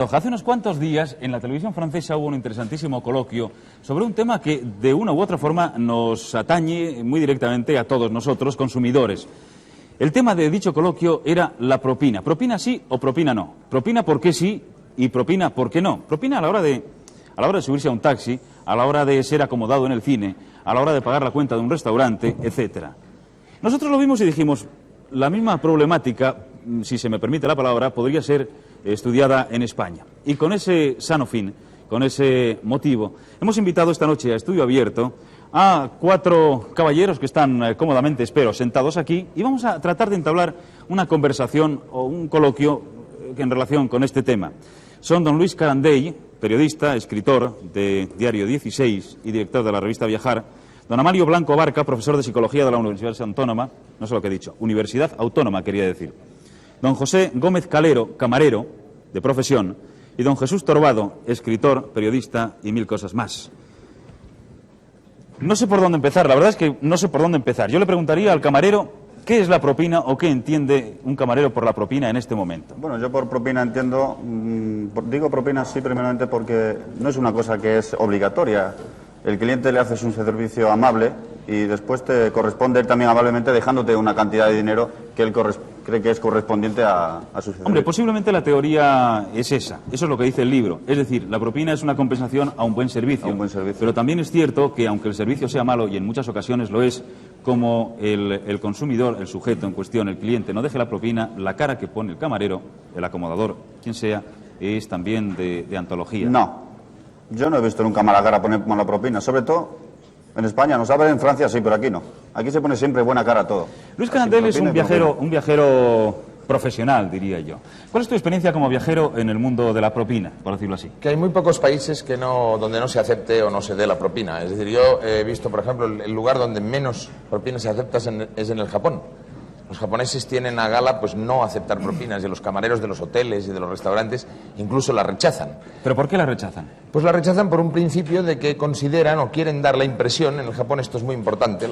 Hace unos cuantos días en la televisión francesa hubo un interesantísimo coloquio sobre un tema que de una u otra forma nos atañe muy directamente a todos nosotros, consumidores. El tema de dicho coloquio era la propina. ¿Propina sí o propina no? Propina por qué sí y propina por qué no. Propina a la hora de subirse a un taxi, a la hora de ser acomodado en el cine, a la hora de pagar la cuenta de un restaurante, etcétera. Nosotros lo vimos y dijimos, la misma problemática, si se me permite la palabra, podría ser estudiada en España. Y con ese sano fin, con ese motivo, hemos invitado esta noche a Estudio Abierto a 4 caballeros que están cómodamente, espero, sentados aquí, y vamos a tratar de entablar una conversación o un coloquio en relación con este tema. Son don Luis Carandell, periodista, escritor de Diario 16 y director de la revista Viajar; don Amalio Blanco Barca, profesor de Psicología de la Universidad Autónoma, no sé lo que he dicho, Universidad Autónoma quería decir; don José Gómez Calero, camarero de profesión; y don Jesús Torbado, escritor, periodista y mil cosas más. No sé por dónde empezar, la verdad es que no sé por dónde empezar. Yo le preguntaría al camarero qué es la propina o qué entiende un camarero por la propina en este momento. Bueno, yo por propina entiendo, digo propina sí primeramente porque no es una cosa que es obligatoria. El cliente le haces un servicio amable y después te corresponde también amablemente dejándote una cantidad de dinero que él cree que es correspondiente a su servicio. Hombre, posiblemente la teoría es esa, eso es lo que dice el libro. Es decir, la propina es una compensación a un buen servicio. A un buen servicio. Pero también es cierto que aunque el servicio sea malo, y en muchas ocasiones lo es, como el consumidor, el sujeto en cuestión, el cliente, no deje la propina, la cara que pone el camarero, el acomodador, quien sea, es también de antología. No. Yo no he visto nunca mala cara poner la propina, sobre todo en España, no sabe, en Francia sí, pero aquí no. Aquí se pone siempre buena cara a todo. Luis Carandell es un viajero profesional, diría yo. ¿Cuál es tu experiencia como viajero en el mundo de la propina, por decirlo así? Que hay muy pocos países donde no se acepte o no se dé la propina. Es decir, yo he visto, por ejemplo, el lugar donde menos propina se acepta es en el Japón. Los japoneses tienen a gala pues no aceptar propinas, y los camareros de los hoteles y de los restaurantes incluso la rechazan. ¿Pero por qué la rechazan? Pues la rechazan por un principio de que consideran o quieren dar la impresión, en el Japón esto es muy importante,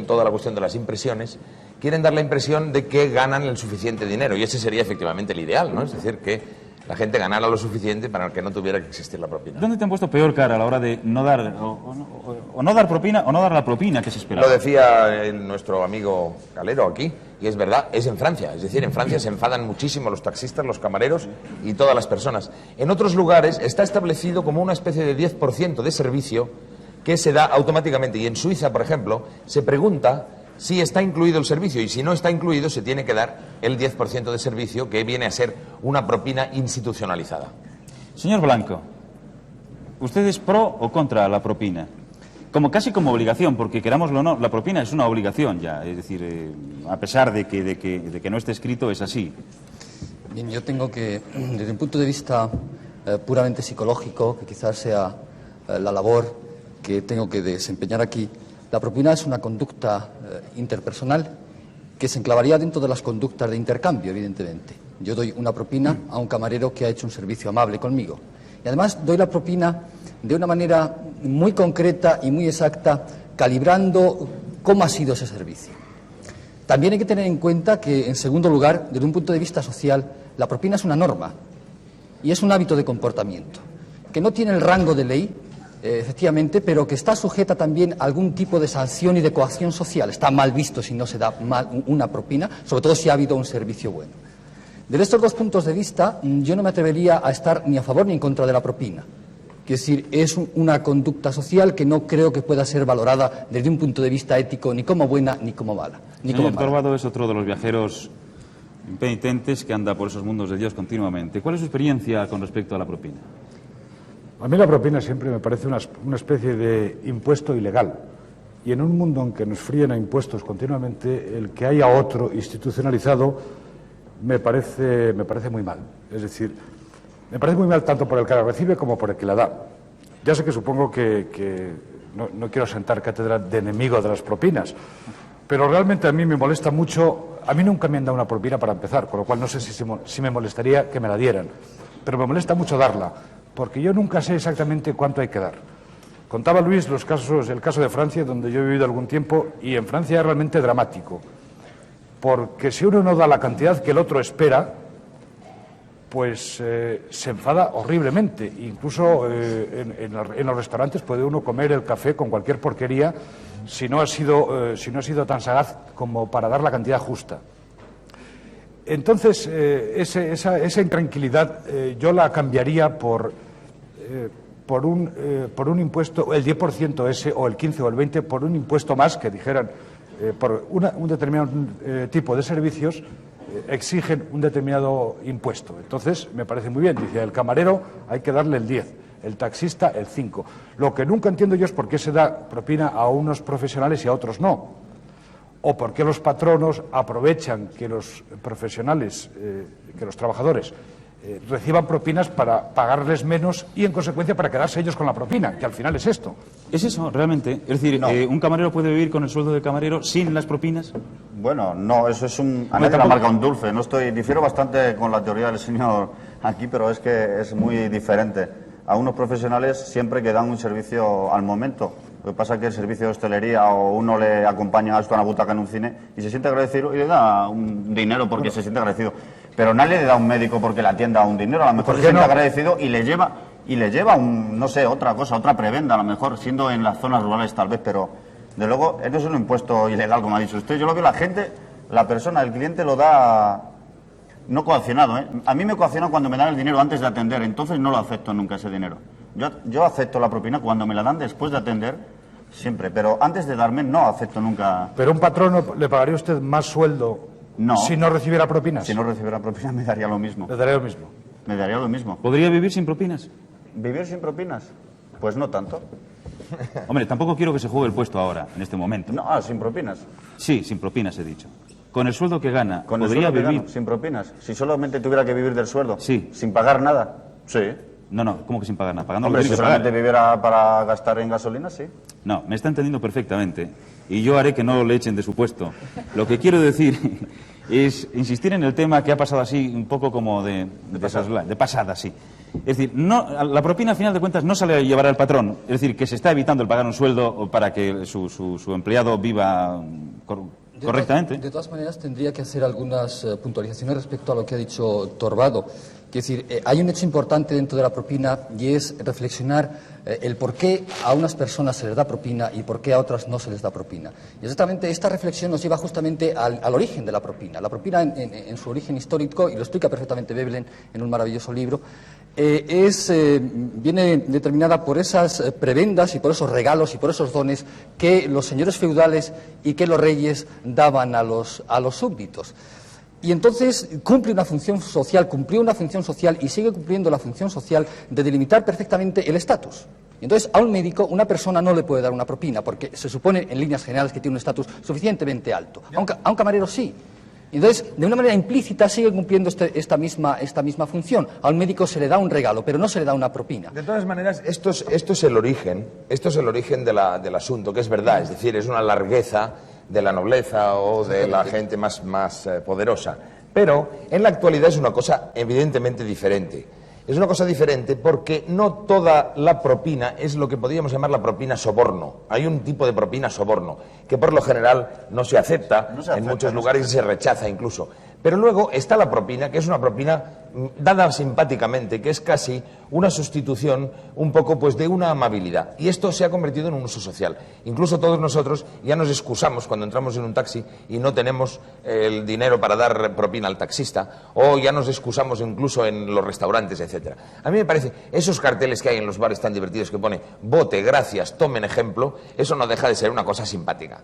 toda la cuestión de las impresiones, quieren dar la impresión de que ganan el suficiente dinero, y ese sería efectivamente el ideal, ¿no? Es decir, que la gente ganara lo suficiente para que no tuviera que existir la propina. ¿Dónde te han puesto peor cara a la hora de no dar o no dar propina o no dar la propina que se esperaba? Lo decía nuestro amigo Calero aquí, y es verdad, es en Francia. Es decir, en Francia se enfadan muchísimo los taxistas, los camareros y todas las personas. En otros lugares está establecido como una especie de 10% de servicio que se da automáticamente. Y en Suiza, por ejemplo, se pregunta si está incluido el servicio, y si no está incluido se tiene que dar el 10% de servicio, que viene a ser una propina institucionalizada. Señor Blanco, ¿usted es pro o contra la propina? Casi como obligación, porque querámoslo o no, la propina es una obligación ya, es decir, a pesar de que no esté escrito, es así. Bien, yo tengo que, desde un punto de vista puramente psicológico, que quizás sea la labor que tengo que desempeñar aquí, la propina es una conducta interpersonal que se enclavaría dentro de las conductas de intercambio, evidentemente. Yo doy una propina a un camarero que ha hecho un servicio amable conmigo. Y además doy la propina de una manera muy concreta y muy exacta, calibrando cómo ha sido ese servicio. También hay que tener en cuenta que, en segundo lugar, desde un punto de vista social, la propina es una norma y es un hábito de comportamiento, que no tiene el rango de ley, efectivamente, pero que está sujeta también a algún tipo de sanción y de coacción social. Está mal visto si no se da una propina, sobre todo si ha habido un servicio bueno. Desde estos dos puntos de vista, yo no me atrevería a estar ni a favor ni en contra de la propina. Es decir, es una conducta social que no creo que pueda ser valorada desde un punto de vista ético ni como buena ni como mala. Señor Torbado es otro de los viajeros impenitentes que anda por esos mundos de Dios continuamente. ¿Cuál es su experiencia con respecto a la propina? A mí la propina siempre me parece una especie de impuesto ilegal. Y en un mundo en que nos fríen a impuestos continuamente, el que haya otro institucionalizado me parece muy mal. Es decir, me parece muy mal tanto por el que la recibe como por el que la da. Ya sé que supongo que no quiero sentar cátedra de enemigo de las propinas, pero realmente a mí me molesta mucho. A mí nunca me han dado una propina para empezar, con lo cual no sé si me molestaría que me la dieran, pero me molesta mucho darla, porque yo nunca sé exactamente cuánto hay que dar. Contaba Luis el caso de Francia, donde yo he vivido algún tiempo, y en Francia es realmente dramático, porque si uno no da la cantidad que el otro espera, pues se enfada horriblemente. Incluso en los restaurantes puede uno comer el café con cualquier porquería si no ha sido tan sagaz como para dar la cantidad justa. Entonces, esa intranquilidad yo la cambiaría por un impuesto, el 10% ese, o el 15 o el 20, por un impuesto más que dijeran, por un determinado tipo de servicios exigen un determinado impuesto. Entonces, me parece muy bien. Dice, el camarero hay que darle el 10, el taxista el 5. Lo que nunca entiendo yo es por qué se da propina a unos profesionales y a otros no. O por qué los patronos aprovechan que los profesionales, que los trabajadores reciban propinas para pagarles menos y, en consecuencia, para quedarse ellos con la propina, que al final es esto. ¿Es eso, realmente? Es decir, No. ¿un camarero puede vivir con el sueldo de camarero sin las propinas? Bueno, no, eso es a nadie le marca un dulce. Difiero bastante con la teoría del señor aquí, pero es que es muy diferente. A unos profesionales siempre que dan un servicio al momento. Lo que pasa es que el servicio de hostelería o uno le acompaña a una butaca en un cine y se siente agradecido y le da un dinero porque se siente agradecido. Pero nadie le da a un médico porque le atienda a un dinero. A lo mejor se siente agradecido y le lleva no sé, otra cosa, otra prebenda, a lo mejor, siendo en las zonas rurales tal vez, pero de luego, esto es un impuesto ilegal, como ha dicho usted. Yo lo veo, la persona, el cliente lo da no coaccionado, ¿eh? A mí me coacciona cuando me dan el dinero antes de atender, entonces no lo acepto nunca ese dinero. Yo acepto la propina cuando me la dan después de atender, siempre, pero antes de darme no acepto nunca. ¿Pero un patrono le pagaría usted más sueldo si no recibiera propinas? Si no recibiera propinas me daría lo mismo. Le daría lo mismo. Me daría lo mismo. ¿Podría vivir sin propinas? ¿Vivir sin propinas? Pues no tanto. Hombre, tampoco quiero que se juegue el puesto ahora, en este momento. No, sin propinas. Sí, sin propinas he dicho. Con el sueldo que gana, Con el ¿podría sueldo que vivir? gano, sin propinas. Si solamente tuviera que vivir del sueldo. Sí. Sin pagar nada. Sí. No, ¿cómo que sin pagar nada? Pagando Hombre, lo que si tiene que pagar. solamente viviera para gastar en gasolina, sí. No, me está entendiendo perfectamente. Y yo haré que no le echen de su puesto. Lo que quiero decir es insistir en el tema que ha pasado así, un poco como de pasada, sí. Es decir, la propina, al final de cuentas, no sale a llevar al patrón. Es decir, que se está evitando el pagar un sueldo para que su empleado viva correctamente. De todas maneras, tendría que hacer algunas puntualizaciones respecto a lo que ha dicho Torbado. Es decir, hay un hecho importante dentro de la propina y es reflexionar el por qué a unas personas se les da propina y por qué a otras no se les da propina. Y exactamente esta reflexión nos lleva justamente al origen de la propina. La propina, en su origen histórico, y lo explica perfectamente Veblen en un maravilloso libro, viene determinada por esas prebendas y por esos regalos y por esos dones que los señores feudales y que los reyes daban a los súbditos. Y entonces cumplió una función social y sigue cumpliendo la función social de delimitar perfectamente el estatus. Y entonces a un médico, una persona no le puede dar una propina porque se supone en líneas generales que tiene un estatus suficientemente alto. A un camarero sí. Y entonces, de una manera implícita, sigue cumpliendo esta misma función. A un médico se le da un regalo, pero no se le da una propina. De todas maneras, esto es el origen del asunto, que es verdad, es decir, es una largueza de la nobleza o de la gente más poderosa. Pero en la actualidad es una cosa evidentemente diferente. Es una cosa diferente porque no toda la propina es lo que podríamos llamar la propina soborno. Hay un tipo de propina soborno que por lo general no se acepta, en muchos lugares se rechaza incluso. Pero luego está la propina, que es una propina dada simpáticamente, que es casi una sustitución un poco pues de una amabilidad. Y esto se ha convertido en un uso social. Incluso todos nosotros ya nos excusamos cuando entramos en un taxi y no tenemos el dinero para dar propina al taxista, o ya nos excusamos incluso en los restaurantes, etcétera. A mí me parece, esos carteles que hay en los bares tan divertidos que pone bote, gracias, tomen ejemplo, eso no deja de ser una cosa simpática.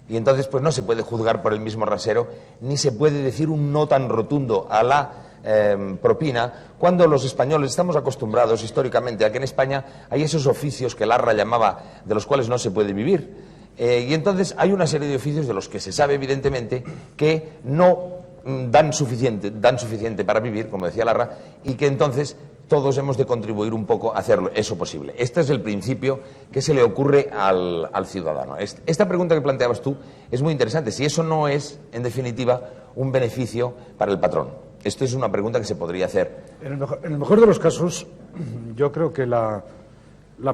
Y entonces pues no se puede juzgar por el mismo rasero, ni se puede decir un no tan rotundo a la propina, cuando los españoles estamos acostumbrados históricamente a que en España hay esos oficios que Larra llamaba, de los cuales no se puede vivir. Y entonces hay una serie de oficios de los que se sabe evidentemente que no dan suficiente para vivir, como decía Larra, y que entonces todos hemos de contribuir un poco a hacer eso posible. Este es el principio que se le ocurre al ciudadano. Esta pregunta que planteabas tú es muy interesante. Si eso no es, en definitiva, un beneficio para el patrón. Esto es una pregunta que se podría hacer. En el mejor de los casos, yo creo que la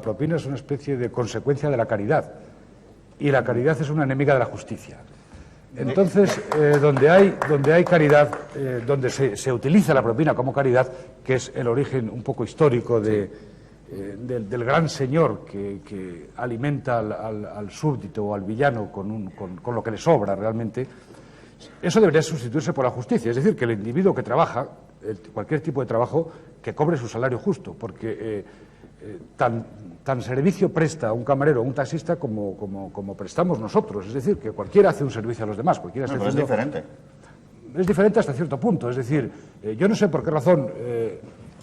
propina es una especie de consecuencia de la caridad. Y la caridad es una enemiga de la justicia. Entonces, donde hay caridad, donde se utiliza la propina como caridad, que es el origen un poco histórico del del gran señor que alimenta al súbdito o al villano con lo que le sobra realmente, eso debería sustituirse por la justicia. Es decir, que el individuo que trabaja, cualquier tipo de trabajo, que cobre su salario justo, porque tan servicio presta un camarero o un taxista como prestamos nosotros. Es decir, que cualquiera hace un servicio a los demás. Cualquiera está pero es diferente. Es diferente hasta cierto punto. Es decir, yo no sé por qué razón,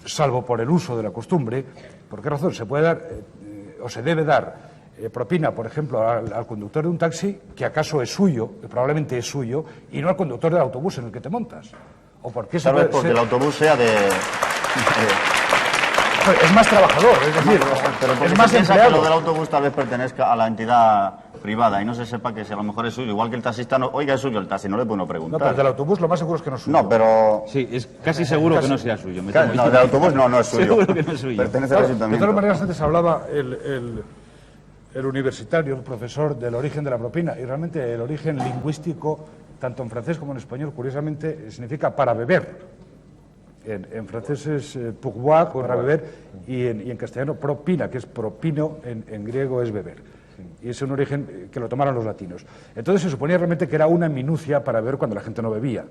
salvo por el uso de la costumbre, por qué razón se puede dar o se debe dar propina, por ejemplo, al conductor de un taxi, que acaso es suyo, que probablemente es suyo, y no al conductor del autobús en el que te montas. ¿O por qué Tal vez porque el autobús sea de... Es más trabajador, es decir, pero es más piensa empleado. que lo del autobús tal vez pertenezca a la entidad privada y no se sepa que si a lo mejor es suyo. Igual que el taxista, no, oiga, es suyo el taxi, no le puede uno No, preguntar. pero el del autobús lo más seguro es que no es suyo. No, pero... Sí, es casi seguro que no sea suyo. me temo No, yo. del autobús no es suyo. Seguro que no es suyo. Pertenece al Claro, de ayuntamiento. todas maneras, antes hablaba el universitario, el profesor, del origen de la propina, y realmente el origen lingüístico, tanto en francés como en español, curiosamente, significa para beber. En francés es pourboire, para beber, y en castellano propina, que es propino, en griego es beber. Y es un origen que lo tomaron los latinos. Entonces se suponía realmente que era una minucia para beber cuando la gente no bebía.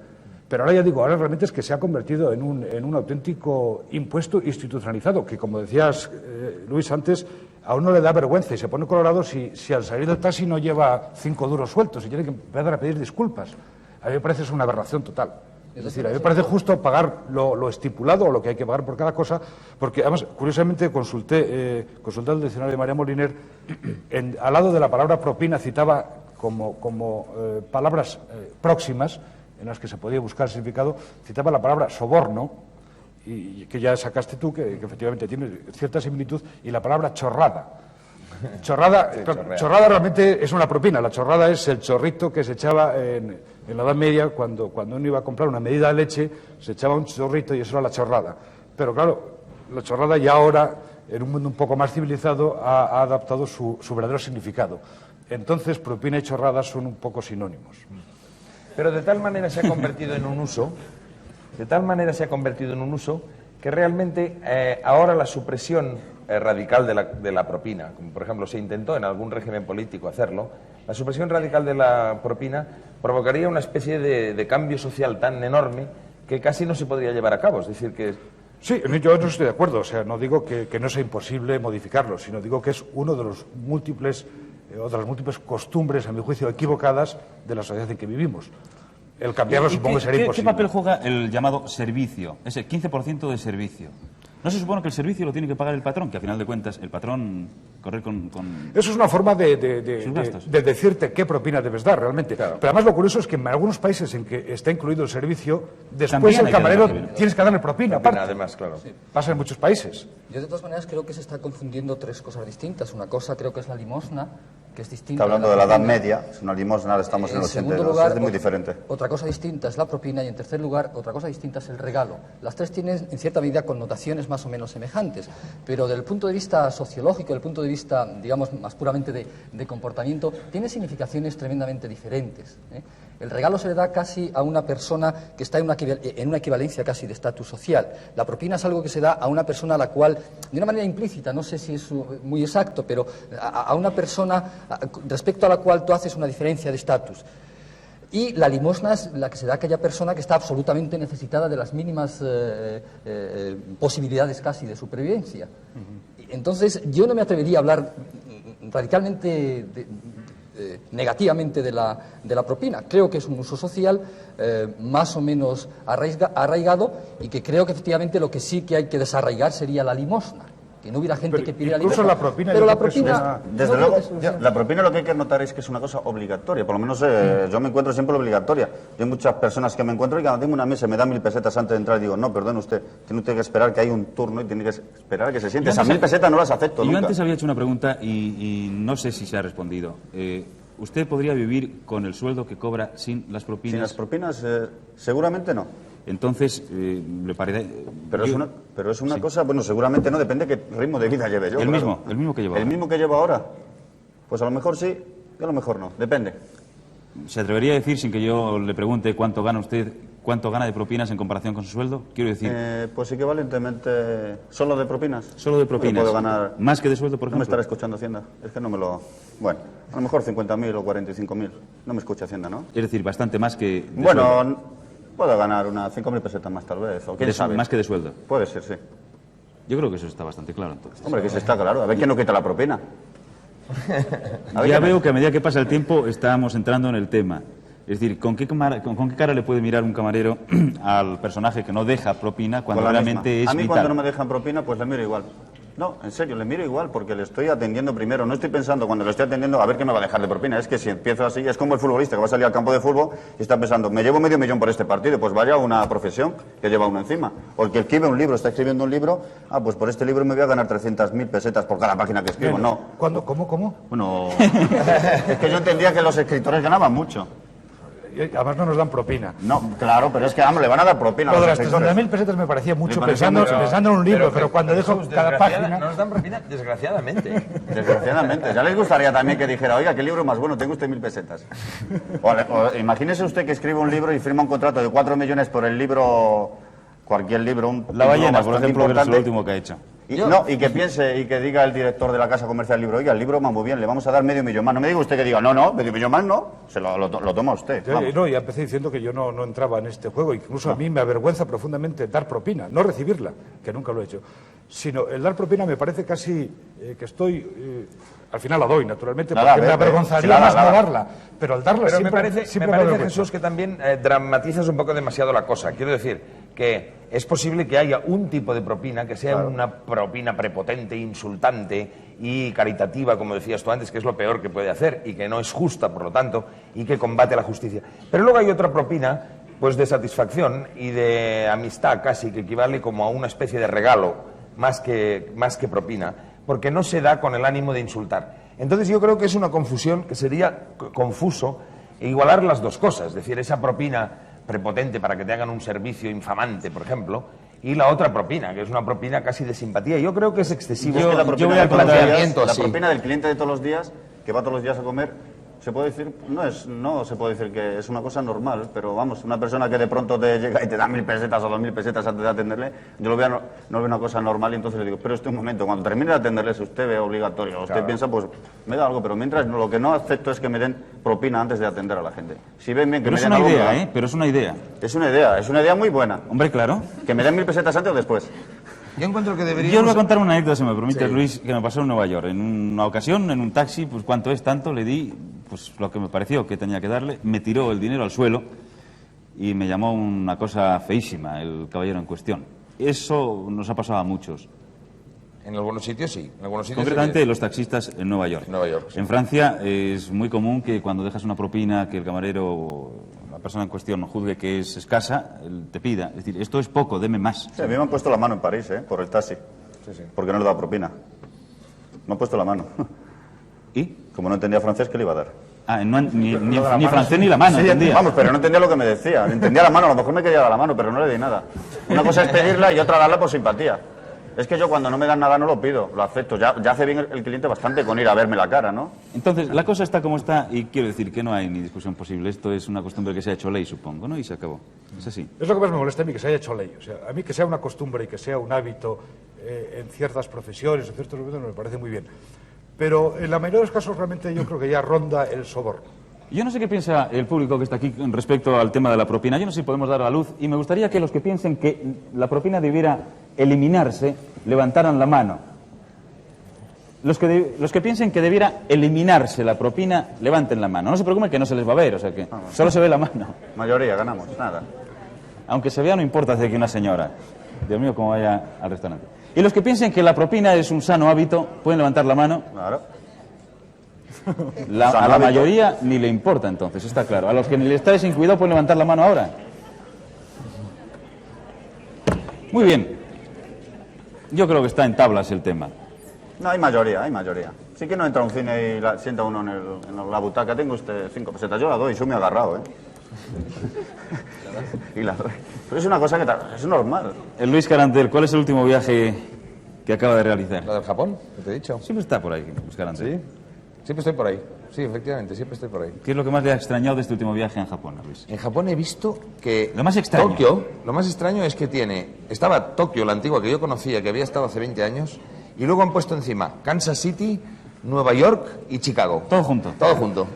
Pero ahora ya digo, ahora realmente es que se ha convertido en un auténtico impuesto institucionalizado, que como decías, Luis, antes, a uno le da vergüenza y se pone colorado si al salir del taxi no lleva 5 duros sueltos y tiene que empezar a pedir disculpas. A mí me parece es una aberración total. Es decir, a mí me parece justo pagar lo estipulado o lo que hay que pagar por cada cosa, porque además, curiosamente, consulté el diccionario de María Moliner, al lado de la palabra propina citaba como palabras próximas, en las que se podía buscar significado, citaba la palabra soborno, y que ya sacaste tú, que efectivamente tiene cierta similitud, y la palabra chorrada. Chorrada, Sí, chorrada realmente es una propina. La chorrada es el chorrito que se echaba en la Edad Media cuando uno iba a comprar una medida de leche, se echaba un chorrito y eso era la chorrada. Pero claro, la chorrada ya ahora, en un mundo un poco más civilizado, ha adaptado su verdadero significado. Entonces, propina y chorrada son un poco sinónimos. Pero de tal manera se ha convertido en un uso, que realmente ahora la supresión radical de la propina, como por ejemplo se intentó en algún régimen político hacerlo, la supresión radical de la propina provocaría una especie de cambio social tan enorme que casi no se podría llevar a cabo. Es decir, que... Sí, yo no estoy de acuerdo. O sea, no digo que no sea imposible modificarlo, sino digo que es uno de los múltiples o de las múltiples costumbres, a mi juicio, equivocadas de la sociedad en que vivimos. El cambiarlo supongo que sería imposible. ¿Qué papel juega el llamado servicio? Ese 15% de servicio. ¿No se supone que el servicio lo tiene que pagar el patrón? Que a final de cuentas el patrón corre con... Eso es una forma de decirte qué propina debes dar realmente. Claro. Pero además lo curioso es que en algunos países en que está incluido el servicio, después También el hay que camarero darle propina. tienes que darle propina aparte. Además, claro. Pasa en muchos países. Yo de todas maneras creo que se está confundiendo tres cosas distintas. Una cosa creo que es la limosna, que es distinta. Está hablando de la Edad propina. Media, es una limosna, ahora estamos en el segundo 82, lugar, es muy diferente. Otra cosa distinta es la propina y en tercer lugar, otra cosa distinta es el regalo. Las tres tienen en cierta medida connotaciones más o menos semejantes, pero desde el punto de vista sociológico, desde el punto de vista, digamos, más puramente de comportamiento, tiene significaciones tremendamente diferentes. El regalo se le da casi a una persona que está en una equivalencia casi de estatus social. La propina es algo que se da a una persona a la cual, de una manera implícita, no sé si es muy exacto, pero a una persona respecto a la cual tú haces una diferencia de estatus. Y la limosna es la que se da a aquella persona que está absolutamente necesitada de las mínimas posibilidades casi de supervivencia. Entonces, yo no me atrevería a hablar radicalmente negativamente de la propina. Creo que es un uso social más o menos arraigado y que creo que efectivamente lo que sí que hay que desarraigar sería la limosna. Que no hubiera gente Pero que pidiera incluso limosna. la propina, pero yo la creo que es propina... Desde no luego, creo que sea- la propina lo que hay que notar es que es una cosa obligatoria, por lo menos yo me encuentro siempre obligatoria. Yo hay muchas personas que me encuentro y cuando tengo una mesa me dan 1.000 pesetas antes de entrar y digo, no, perdone usted, tiene usted que esperar que hay un turno y tiene que esperar a que se siente. Yo Esas antes- 1.000 pesetas no las acepto Yo nunca. antes había hecho una pregunta y no sé si se ha respondido. ¿Usted podría vivir con el sueldo que cobra sin las propinas? Sin las propinas, seguramente no. Entonces, le parece... Pero es una cosa, bueno, seguramente no, depende qué ritmo de vida lleve yo. El claro. mismo que lleva El ahora. mismo que llevo ahora. Pues a lo mejor sí y a lo mejor no, depende. ¿Se atrevería a decir, sin que yo le pregunte cuánto gana usted, cuánto gana de propinas en comparación con su sueldo? Quiero decir... Pues equivalentemente... ¿Solo de propinas? Solo de propinas. Puedo ganar... ¿Más que de sueldo, por ejemplo? No me estará escuchando Hacienda. Es que no me lo... Bueno, a lo mejor 50.000 o 45.000. No me escucha Hacienda, ¿no? Es decir, bastante más que de bueno, sueldo. Puedo ganar unas 5.000 pesetas más, tal vez. O quién sabe. Más que de sueldo. Puede ser, sí. Yo creo que eso está bastante claro, entonces. Hombre, que se está claro. A ver quién no quita la propina. Ya veo que a medida que pasa el tiempo estamos entrando en el tema. Es decir, ¿con qué cara le puede mirar un camarero al personaje que no deja propina cuando Con la realmente misma. es A mí vital? cuando no me dejan propina, pues le miro igual. No, en serio, le miro igual porque le estoy atendiendo primero. No estoy pensando cuando le estoy atendiendo a ver qué me va a dejar de propina. Es que si empiezo así, es como el futbolista que va a salir al campo de fútbol y está pensando, me llevo $500.000 por este partido, pues vaya una profesión que lleva uno encima. Porque el que escribe un libro, está escribiendo un libro, pues por este libro me voy a ganar 300.000 pesetas por cada página que escribo. Bueno, No. ¿Cómo? Bueno, es que yo entendía que los escritores ganaban mucho. Y además no nos dan propina. No, claro, pero es que, vamos, le van a dar propina a Lo de los las escritores. 300.000 pesetas me parecía mucho Me parecía pensando, mucho. pensando en un libro, pero cuando dejo Jesús, cada página... No nos dan propina, desgraciadamente. Desgraciadamente. Ya les gustaría también que dijera, oiga, ¿qué libro más bueno? Tengo usted 1.000 pesetas. O imagínese usted que escribe un libro y firma un contrato de 4 millones por el libro, cualquier libro, un La ballena, por bastante ejemplo, que es lo importante. último que ha hecho. Y que piense y que diga el director de la casa comercial del libro, oiga, el libro va muy bien, le vamos a dar $500.000 más. No me diga usted que diga, no, $500.000 más no, se lo toma usted. Vamos. No, ya empecé diciendo que yo no entraba en este juego, incluso a mí me avergüenza profundamente dar propina, no recibirla, que nunca lo he hecho, sino el dar propina me parece casi que estoy... al final la doy, naturalmente, Nada, porque me avergonzaría sí, más nada. no darla, pero al darla Pero siempre me parece, siempre avergüenza. Jesús, que también dramatizas un poco demasiado la cosa. Quiero decir que es posible que haya un tipo de propina que sea una propina prepotente, insultante y caritativa, como decías tú antes, que es lo peor que puede hacer y que no es justa, por lo tanto, y que combate la justicia. Pero luego hay otra propina, pues de satisfacción y de amistad casi, que equivale como a una especie de regalo, más que propina, porque no se da con el ánimo de insultar. Entonces yo creo que es una confusión, que sería confuso igualar las dos cosas, es decir, esa propina prepotente para que te hagan un servicio infamante, por ejemplo, y la otra propina, que es una propina casi de simpatía. Yo creo que es excesivo. Es que la yo propina, voy a de todos los planteamiento días, la así. propina del cliente de todos los días, que va todos los días a comer, se puede decir, no se puede decir que es una cosa normal, pero vamos, una persona que de pronto te llega y te da 1.000 pesetas o 2.000 pesetas antes de atenderle, yo lo veo, no lo veo una cosa normal y entonces le digo, pero un momento, cuando termine de atenderle, si usted ve obligatorio, usted piensa, pues me da algo, pero mientras lo que no acepto es que me den propina antes de atender a la gente. Si ven bien que Pero me es den una algo, me idea, dan. ¿eh? Pero es una idea. Es una idea muy buena. Hombre, claro. Que me den 1.000 pesetas antes o después. Yo encuentro que Yo deberíamos... os voy a contar una anécdota, si me permite, Sí. Luis, que me pasó en Nueva York. En una ocasión, en un taxi, pues ¿cuánto es tanto? Le di pues lo que me pareció que tenía que darle, me tiró el dinero al suelo y me llamó una cosa feísima el caballero en cuestión. Eso nos ha pasado a muchos. En algunos sitios sí. En algunos sitios Concretamente sí. los taxistas en Nueva York. Nueva York, sí. En Francia es muy común que cuando dejas una propina que el camarero, la persona en cuestión, juzgue que es escasa, él te pida. Es decir, esto es poco, deme más. Sí, a mí me han puesto la mano en París, por el taxi. Porque no le he dado propina. Me han puesto la mano. ¿Y? Como no entendía francés, ¿qué le iba a dar? Ah, ni francés ni la mano, Sí, entendía. vamos, pero no entendía lo que me decía. Entendía la mano, a lo mejor me quería dar la mano, pero no le di nada. Una cosa es pedirla y otra darla por simpatía. Es que yo cuando no me dan nada no lo pido, lo acepto. Ya hace bien el cliente bastante con ir a verme la cara, ¿no? Entonces, la cosa está como está y quiero decir que no hay ni discusión posible. Esto es una costumbre que se ha hecho ley, supongo, ¿no? Y se acabó. Es así. Es lo que más me molesta a mí, que se haya hecho ley. O sea, a mí que sea una costumbre y que sea un hábito en ciertas profesiones, en ciertos momentos, me parece muy bien. Pero en la mayoría de los casos realmente yo creo que ya ronda el soborno. Yo no sé qué piensa el público que está aquí respecto al tema de la propina. Yo no sé si podemos dar a la luz y me gustaría que los que piensen que la propina debiera eliminarse levantaran la mano. Los que piensen que debiera eliminarse la propina levanten la mano. No se preocupen que no se les va a ver, o sea que solo se ve la mano. Mayoría, ganamos, nada. Aunque se vea no importa hacer que una señora. Dios mío, cómo vaya al restaurante. Y los que piensen que la propina es un sano hábito, pueden levantar la mano. Claro. A la mayoría ni le importa entonces, está claro. A los que ni les trae sin cuidado pueden levantar la mano ahora. Muy bien. Yo creo que está en tablas el tema. No, hay mayoría, hay mayoría. Sí que no entra a un cine y sienta uno en la butaca. Tengo usted 5 pesetas, yo la doy, soy muy agarrado, ¿eh? Y la doy. Pero es una cosa que es normal. Luis Carantel, ¿cuál es el último viaje que acaba de realizar? ¿Lo del Japón? ¿Qué te he dicho? Siempre está por ahí, Luis Carantel. Sí. Siempre estoy por ahí. Sí, efectivamente, siempre estoy por ahí. ¿Qué es lo que más le ha extrañado de este último viaje en Japón, Luis? En Japón he visto que Lo más extraño. Tokio, lo más extraño es que estaba Tokio, la antigua que yo conocía, que había estado hace 20 años, y luego han puesto encima Kansas City, Nueva York y Chicago. Todo junto. Todo junto.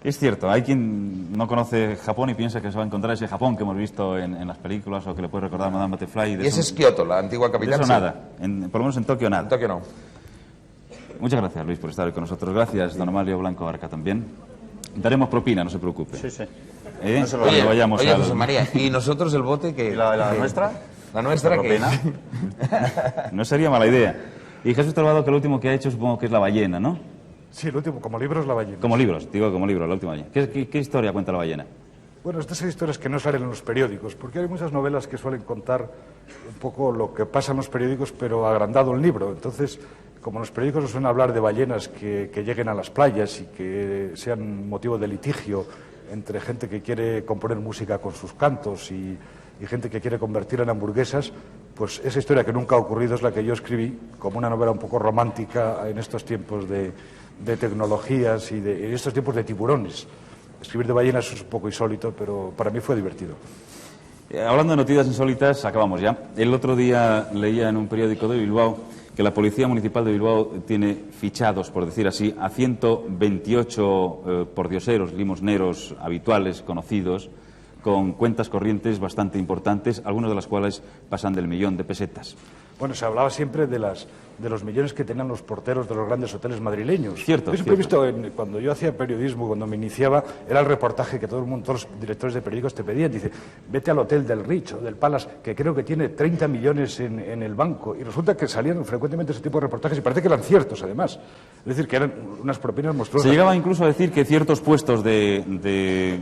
Es cierto, hay quien no conoce Japón y piensa que se va a encontrar ese Japón que hemos visto en las películas o que le puede recordar Madame Butterfly. Y ese es Kioto, la antigua de capital. eso sí. nada, por lo menos en Tokio nada. En Tokio no. Muchas gracias, Luis, por estar hoy con nosotros. Gracias, don Amalio Blanco Barca también. Daremos propina, no se preocupe. Sí, sí. No se lo Cuando Oye, vayamos oye, al- José María, ¿y nosotros el bote que ¿Y la nuestra? La nuestra ¿La que propina? No sería mala idea. Y Jesús Salvador, que lo último que ha hecho supongo que es La ballena, ¿no? Sí, el último, como libro es La ballena. Como libros, digo como libro, la última ballena. ¿Qué historia cuenta La ballena? Bueno, estas son historias que no salen en los periódicos, porque hay muchas novelas que suelen contar un poco lo que pasa en los periódicos, pero agrandado el libro. Entonces, como en los periódicos no suelen hablar de ballenas que lleguen a las playas y que sean motivo de litigio entre gente que quiere componer música con sus cantos y gente que quiere convertirla en hamburguesas, pues esa historia que nunca ha ocurrido es la que yo escribí como una novela un poco romántica en estos tiempos de tecnologías y en estos tiempos de tiburones. Escribir de ballenas es un poco insólito, pero para mí fue divertido. Hablando de noticias insólitas, acabamos ya. El otro día leía en un periódico de Bilbao que la Policía Municipal de Bilbao tiene fichados, por decir así, a 128 pordioseros, limosneros habituales, conocidos, con cuentas corrientes bastante importantes, algunas de las cuales pasan del 1.000.000 de pesetas. Bueno, se hablaba siempre de los millones que tenían los porteros de los grandes hoteles madrileños. Cierto, Yo siempre he cierto. visto, cuando yo hacía periodismo, cuando me iniciaba, era el reportaje que todo el mundo, todos los directores de periódicos te pedían. Dice, vete al hotel del Rich o del Palace, que creo que tiene 30 millones en el banco. Y resulta que salían frecuentemente ese tipo de reportajes y parece que eran ciertos, además. Es decir, que eran unas propinas monstruosas. Se llegaba incluso a decir que ciertos puestos de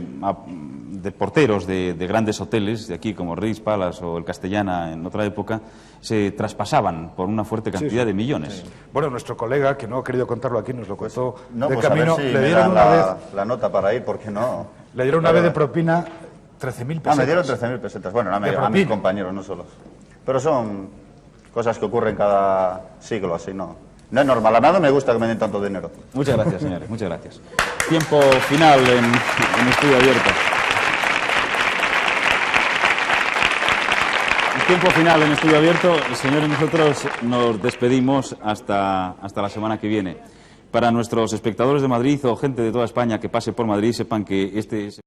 porteros de grandes hoteles, de aquí como Ritz Palace o el Castellana en otra época, se traspasaban por una fuerte cantidad de millones. Sí. Bueno, nuestro colega, que no ha querido contarlo aquí, nos lo contó No, de pues camino, a ver si le me dieron dan una vez, la nota para ir, porque no. le dieron una vez de propina 13.000 pesetas. Me dieron 13.000 pesetas. Bueno, no, De a mis propina. compañeros, no solos. Pero son cosas que ocurren cada siglo, así, ¿no? No es normal. A mí no me gusta que me den tanto dinero. Muchas gracias, señores, muchas gracias. Tiempo final en Estudio Abierto. Tiempo final en Estudio Abierto. Señores, nosotros nos despedimos hasta la semana que viene. Para nuestros espectadores de Madrid o gente de toda España que pase por Madrid, sepan que este es...